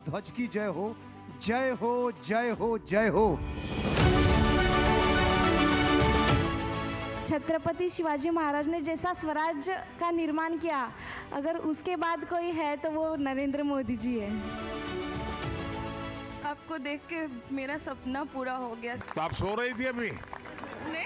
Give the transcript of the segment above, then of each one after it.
ध्वज की जय हो, जय हो, जय हो, जय हो। छत्रपति शिवाजी महाराज ने जैसा स्वराज का निर्माण किया, अगर उसके बाद कोई है तो वो नरेंद्र मोदी जी है। आपको देख के मेरा सपना पूरा हो गया। तो आप सो रही थी अभी? नहीं,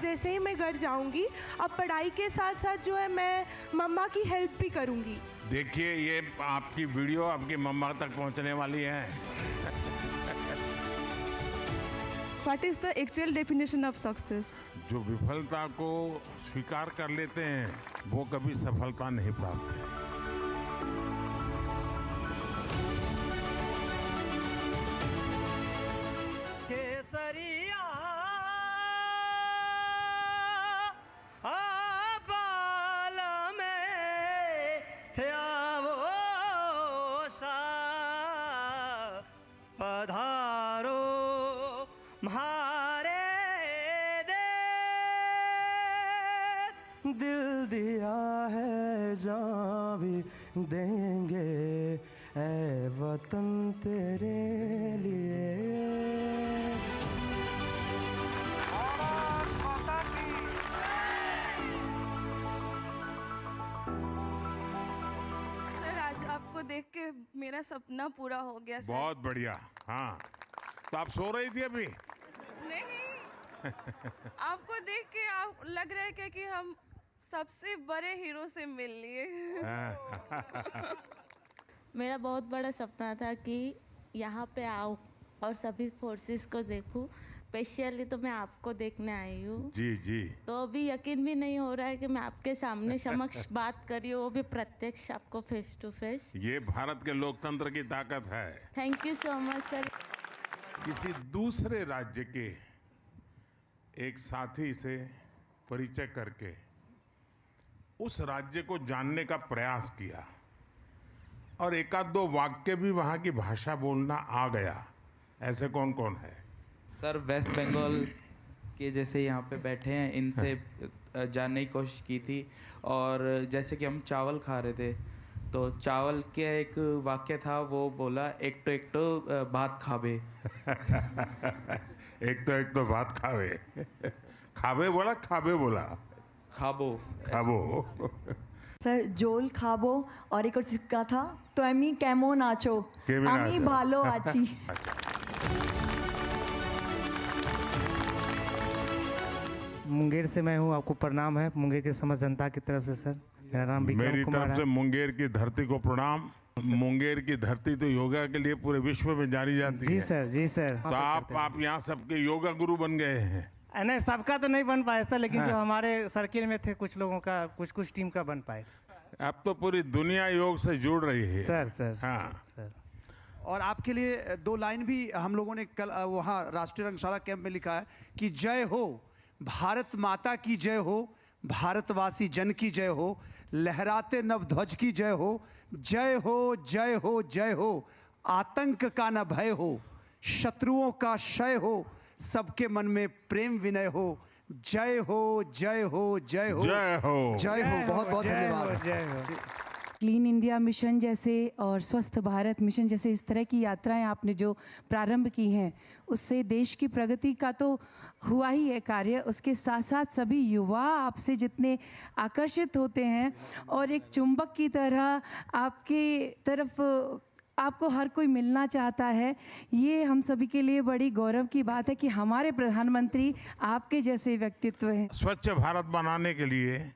जैसे ही मैं घर जाऊंगी, अब पढ़ाई के साथ साथ जो है मैं मम्मा की हेल्प भी करूंगी। देखिए, ये आपकी वीडियो आपकी मम्मा तक पहुंचने वाली है। What is the actual definition of success? जो विफलता को स्वीकार कर लेते हैं वो कभी सफलता नहीं प्राप्त है। केसरिया बाल में थया वो सा पधारो म्हारे देश। दिल दिया है जान भी देंगे ऐ वतन तेरे लिए। सर, आज आपको देख के मेरा सपना पूरा हो गया सर। बहुत बढ़िया। हाँ, तो आप सो रही थी अभी? नहीं, आपको देख के आप लग रहा है कि हम सबसे बड़े हीरो से मिल लिए। मेरा बहुत बड़ा सपना था कि यहाँ पे आऊँ और सभी फोर्सेस को देखूं। स्पेशली तो मैं आपको देखने आई हूँ। जी जी। तो अभी यकीन भी नहीं हो रहा है कि मैं आपके सामने समक्ष बात कर रही हूँ, वो भी प्रत्यक्ष आपको फेस टू फेस। ये भारत के लोकतंत्र की ताकत है। Thank you so much sir. किसी दूसरे राज्य के एक साथी से परिचय करके उस राज्य को जानने का प्रयास किया और एक आध दो वाक्य भी वहाँ की भाषा बोलना आ गया। ऐसे कौन कौन है? सर, वेस्ट बंगाल के जैसे यहाँ पे बैठे हैं, इनसे जानने की कोशिश की थी। और जैसे कि हम चावल खा रहे थे तो चावल के एक वाक्य था, वो बोला एक तो भात खाबे। एक तो भात खावे। खावे बोला, खाबे बोला? खाबो। खाबो। सर, जोल खाबो और एक और सिक्का था तो एमी कैमो नाचो आमी भालो आची। मुंगेर से मैं हूँ, आपको प्रणाम है मुंगेर के समस्त जनता की तरफ से सर। मेरा नाम विक्रम मेरी कुमार तरफ से मुंगेर की धरती को प्रणाम। मुंगेर की धरती तो योगा के लिए पूरे विश्व में जानी जाती है। जी सर, जी सर। तो आप यहाँ सबके योगा गुरु बन गए हैं। नहीं, सबका तो नहीं बन पाया सर, लेकिन जो हमारे सर्किल में थे कुछ लोगों का, कुछ टीम का बन पाए। अब तो पूरी दुनिया योग से जुड़ रही है सर। हाँ सर। और आपके लिए दो लाइन भी हम लोगों ने कल वहाँ राष्ट्रीय रंगशाला कैंप में लिखा है कि जय हो भारत माता की जय हो, भारतवासी जन की जय हो, लहराते नव ध्वज की जय हो, जय हो, जय हो, जय हो। आतंक का न भय हो, शत्रुओं का क्षय हो, सबके मन में प्रेम विनय हो, जय हो, जय हो, जय हो, जय हो, जय हो। बहुत बहुत धन्यवाद। जय हो। क्लीन इंडिया मिशन जैसे और स्वस्थ भारत मिशन जैसे इस तरह की यात्राएं आपने जो प्रारंभ की हैं, उससे देश की प्रगति का तो हुआ ही है कार्य, उसके साथ साथ सभी युवा आपसे जितने आकर्षित होते हैं और एक चुंबक की तरह आपके तरफ आपको हर कोई मिलना चाहता है। ये हम सभी के लिए बड़ी गौरव की बात है कि हमारे प्रधानमंत्री आपके जैसे व्यक्तित्व हैं। स्वच्छ भारत बनाने के लिए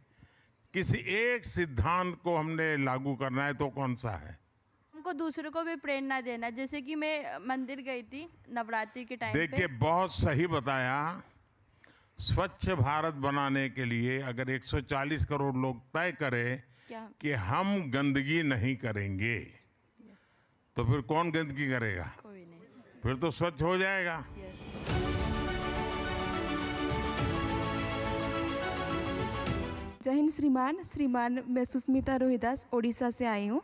किसी एक सिद्धांत को हमने लागू करना है तो कौन सा है? हमको दूसरों को भी प्रेरणा देना। जैसे कि मैं मंदिर गई थी नवरात्रि के टाइम पे। देखिए, बहुत सही बताया। स्वच्छ भारत बनाने के लिए अगर 140 करोड़ लोग तय करें कि हम गंदगी नहीं करेंगे, तो फिर कौन गंदगी करेगा? कोई नहीं। फिर तो स्वच्छ हो जाएगा। जय हिंद श्रीमान, मैं सुष्मिता रोहिदास ओडिशा से आई हूँ।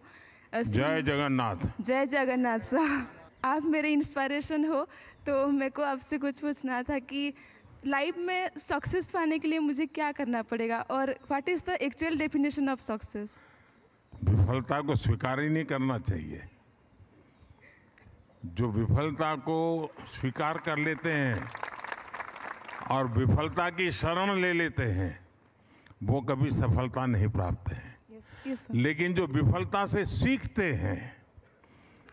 जय जगन्नाथ। जय जगन्नाथ साहब, आप मेरे इंस्पिरेशन हो। तो मेरे को आपसे कुछ पूछना था कि लाइफ में सक्सेस पाने के लिए मुझे क्या करना पड़ेगा और what is the actual definition of success? विफलता को स्वीकार ही नहीं करना चाहिए। जो विफलता को स्वीकार कर लेते हैं और विफलता की शरण ले लेते हैं वो कभी सफलता नहीं प्राप्त है। लेकिन जो विफलता से सीखते हैं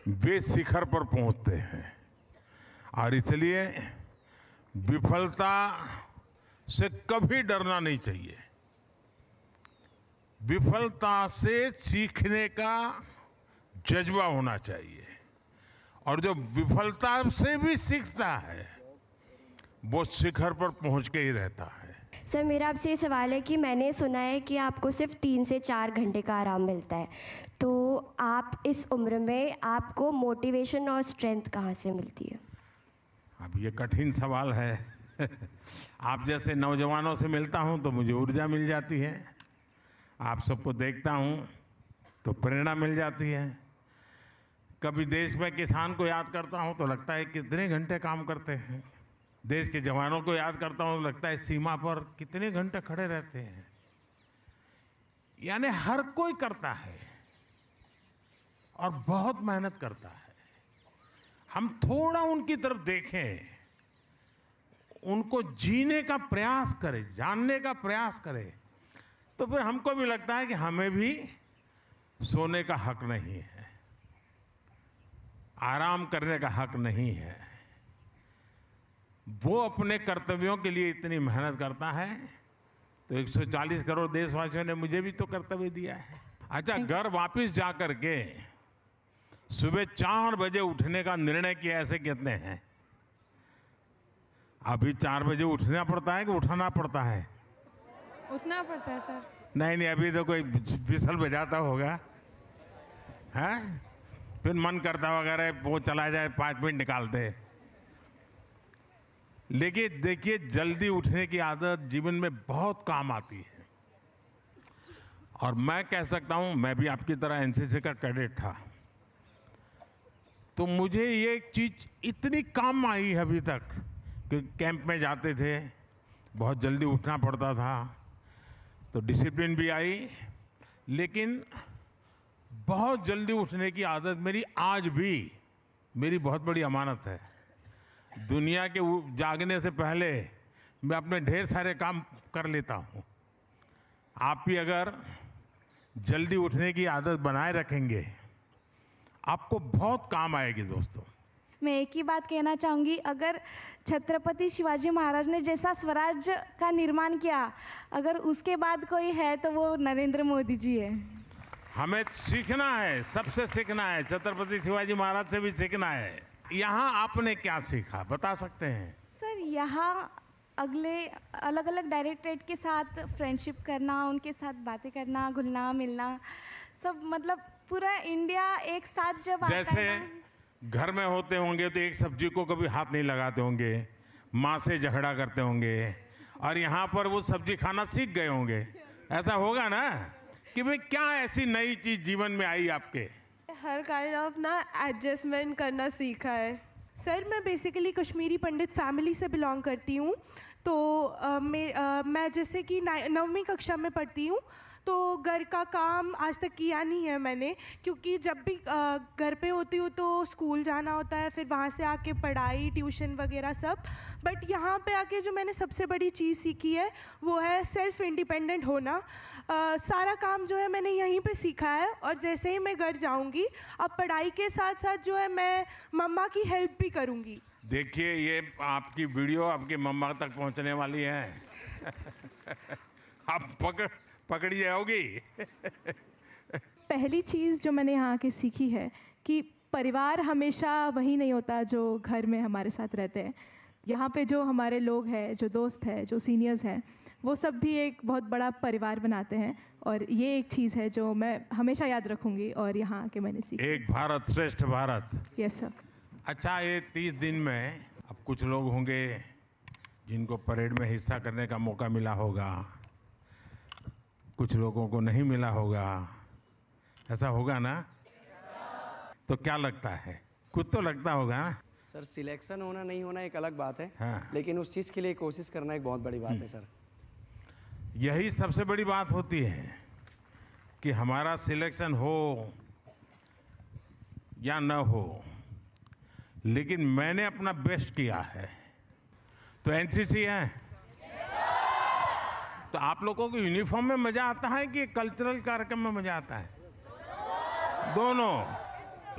वे शिखर पर पहुंचते हैं। और इसलिए विफलता से कभी डरना नहीं चाहिए। विफलता से सीखने का जज्बा होना चाहिए। और जो विफलता से भी सीखता है वो शिखर पर पहुंच के ही रहता है। सर, मेरा आपसे ये सवाल है कि मैंने सुना है कि आपको सिर्फ 3 से 4 घंटे का आराम मिलता है, तो आप इस उम्र में आपको मोटिवेशन और स्ट्रेंथ कहाँ से मिलती है? अब ये कठिन सवाल है। आप जैसे नौजवानों से मिलता हूं तो मुझे ऊर्जा मिल जाती है। आप सबको देखता हूं तो प्रेरणा मिल जाती है। कभी देश में किसान को याद करता हूं तो लगता है कितने घंटे काम करते हैं। देश के जवानों को याद करता हूं तो लगता है सीमा पर कितने घंटे खड़े रहते हैं। यानी हर कोई करता है और बहुत मेहनत करता है। हम थोड़ा उनकी तरफ देखें, उनको जीने का प्रयास करें, जानने का प्रयास करें, तो फिर हमको भी लगता है कि हमें भी सोने का हक नहीं है, आराम करने का हक नहीं है। वो अपने कर्तव्यों के लिए इतनी मेहनत करता है तो 140 करोड़ देशवासियों ने मुझे भी तो कर्तव्य दिया है। अच्छा, घर वापस जा करके सुबह 4 बजे उठने का निर्णय किया ऐसे कितने हैं? अभी 4 बजे उठना पड़ता है कि उठाना पड़ता है? उठना पड़ता है सर। नहीं, अभी तो कोई विसल बजाता होगा, है? फिर मन करता वगैरह वो चला जाए, 5 मिनट निकालते। लेकिन देखिए, जल्दी उठने की आदत जीवन में बहुत काम आती है। और मैं कह सकता हूं, मैं भी आपकी तरह एनसीसी का कैडेट था, तो मुझे ये एक चीज इतनी काम आई है अभी तक कि कैंप में जाते थे, बहुत जल्दी उठना पड़ता था, तो डिसिप्लिन भी आई। लेकिन बहुत जल्दी उठने की आदत मेरी आज भी मेरी बहुत बड़ी अमानत है। दुनिया के जागने से पहले मैं अपने ढेर सारे काम कर लेता हूँ। आप भी अगर जल्दी उठने की आदत बनाए रखेंगे आपको बहुत काम आएगी दोस्तों। मैं एक ही बात कहना चाहूँगी, अगर छत्रपति शिवाजी महाराज ने जैसा स्वराज्य का निर्माण किया, अगर उसके बाद कोई है तो वो नरेंद्र मोदी जी है। हमें सीखना है, सबसे सीखना है, छत्रपति शिवाजी महाराज से भी सीखना है। यहाँ आपने क्या सीखा बता सकते हैं? सर, यहाँ अगले अलग अलग डायरेक्टरेट के साथ फ्रेंडशिप करना, उनके साथ बातें करना, घुलना मिलना, सब मतलब पूरा इंडिया एक साथ जब आता है जैसे ना, घर में होते होंगे तो एक सब्जी को कभी हाथ नहीं लगाते होंगे, माँ से झगड़ा करते होंगे, और यहाँ पर वो सब्जी खाना सीख गए होंगे। ऐसा होगा ना कि भाई क्या ऐसी नई चीज जीवन में आई आपके? हर काइंड ऑफ ना एडजस्टमेंट करना सीखा है। सर, मैं बेसिकली कश्मीरी पंडित फैमिली से बिलोंग करती हूँ, तो मैं जैसे कि 9वीं कक्षा में पढ़ती हूँ, तो घर का काम आज तक किया नहीं है मैंने, क्योंकि जब भी घर पे होती हूँ तो स्कूल जाना होता है, फिर वहाँ से आके पढ़ाई, ट्यूशन वगैरह सब। बट यहाँ पे आके जो मैंने सबसे बड़ी चीज़ सीखी है वो है सेल्फ इंडिपेंडेंट होना। सारा काम जो है मैंने यहीं पे सीखा है, और जैसे ही मैं घर जाऊँगी अब पढ़ाई के साथ साथ जो है मैं मम्मा की हेल्प भी करूँगी। देखिए, ये आपकी वीडियो आपकी मम्मा तक पहुंचने वाली है। आप पकड़ी जाओगी। पहली चीज़ जो मैंने यहाँ के सीखी है कि परिवार हमेशा वही नहीं होता जो घर में हमारे साथ रहते हैं। यहाँ पे जो हमारे लोग हैं, जो दोस्त हैं, जो सीनियर्स हैं, वो सब भी एक बहुत बड़ा परिवार बनाते हैं, और ये एक चीज़ है जो मैं हमेशा याद रखूँगी और यहाँ के मैंने सीखी। एक भारत श्रेष्ठ भारत। Yes sir. अच्छा, ये 30 दिन में अब कुछ लोग होंगे जिनको परेड में हिस्सा करने का मौका मिला होगा, कुछ लोगों को नहीं मिला होगा, ऐसा होगा ना? तो क्या लगता है? कुछ तो लगता होगा ना? सर, सिलेक्शन होना नहीं होना एक अलग बात है, हाँ। लेकिन उस चीज़ के लिए कोशिश करना एक बहुत बड़ी बात है सर। यही सबसे बड़ी बात होती है कि हमारा सिलेक्शन हो या न हो, लेकिन मैंने अपना बेस्ट किया है। तो एनसीसी है। तो आप लोगों को यूनिफॉर्म में मजा आता है कि कल्चरल कार्यक्रम में मजा आता है? दोनों।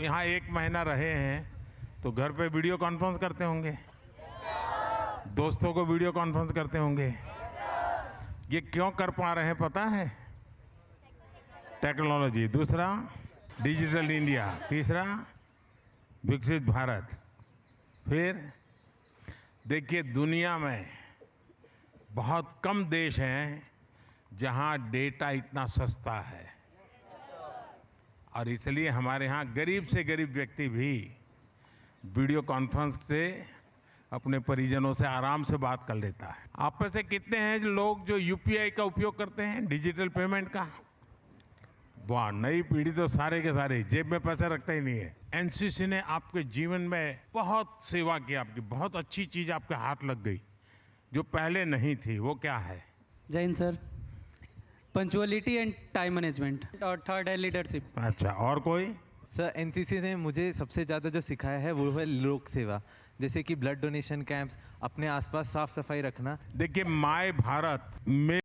यहाँ 1 महीना रहे हैं तो घर पे वीडियो कॉन्फ्रेंस करते होंगे, दोस्तों को वीडियो कॉन्फ्रेंस करते होंगे। ये क्यों कर पा रहे हैं पता है? टेक्नोलॉजी। दूसरा डिजिटल इंडिया। तीसरा विकसित भारत। फिर देखिए, दुनिया में बहुत कम देश हैं जहां डेटा इतना सस्ता है, और इसलिए हमारे यहाँ गरीब से गरीब व्यक्ति भी वीडियो कॉन्फ्रेंस से अपने परिजनों से आराम से बात कर लेता है। आप में से कितने हैं जो लोग जो यूपीआई का उपयोग करते हैं, डिजिटल पेमेंट का? वाह, नई पीढ़ी तो सारे के सारे जेब में पैसे रखते ही नहीं है। एनसीसी ने आपके जीवन में बहुत सेवा की, आपकी बहुत अच्छी चीज आपके हाथ लग गई जो पहले नहीं थी। वो क्या है? जय Hind sir. Punctuality and time management, और थर्ड है लीडरशिप। अच्छा, और कोई? सर, एनसीसी ने मुझे सबसे ज़्यादा जो सिखाया है वो है लोक सेवा, जैसे कि ब्लड डोनेशन कैंप्स, अपने आसपास साफ सफाई रखना। देखिए, माय भारत में